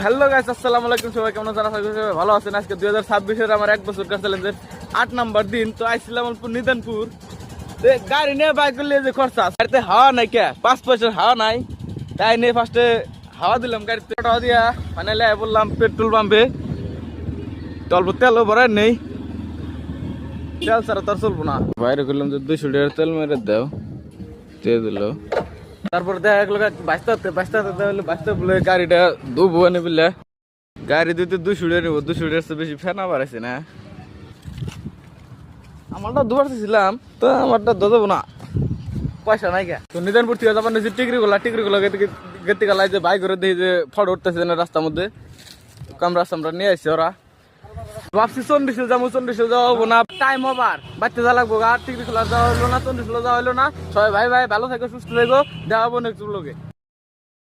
Hello guys, আসসালামু আলাইকুম। সবাই কেমন আছেন? আশা করি সবাই ভালো আছেন। আজকে 2026 আমার 1 বছর কাজ চ্যালেঞ্জের 8 নাম্বার দিন। তো আইছিলাম নিদানপুর, গাড়ি নিয়ে বাইক করলে যে খরচা, গাড়িতে হাওয়া নাই, কে 5 পয়সার হাওয়া নাই। তাই নিয়ে ফার্স্টে হাওয়া দিলাম গাড়িতে, হাওয়া দিয়া ফাইনালি বললাম পেট্রোল পাম্পে। অল্প তেলও ভরাই নেই, তেল ছাড়া তো আর চলবো না। বাইরে করলাম যে 200 টাকার তেল মেরে দাও, দিয়ে দিল। তারপর দেখা গেল বাঁচতে বলে গাড়িটা ধুবো এনে বললে গাড়ি দিতে 200 টাকা নেবো। 200 টাকার বেশি ফেনা বাড়াইছে না। আমারটা দুবার ছিলাম, তো আমারটা দেবো না, পয়সা নাই কে। তো নিদানপুর থেকে যাবার নিয়েছি টিকরি গুলো গেতে গেলাই যে বাইক করে দেখি যে ফটো উঠতেছে না রাস্তার মধ্যে। কামরা সামরা নিয়ে আসছে ওরা। ভাবছি চন্ডিশে যাবো, চন্ডিশে যাওয়া হবো না, টাইম ওভার, বাড়তে যা লাগবো। আর টিকরি খোলা যাওয়া হলো না, চন্ডিশে যাওয়া হলো না। সবাই ভাই ভালো থাকো, সুস্থ থাকো, দেখা হবো নেক্সট ব্লগে।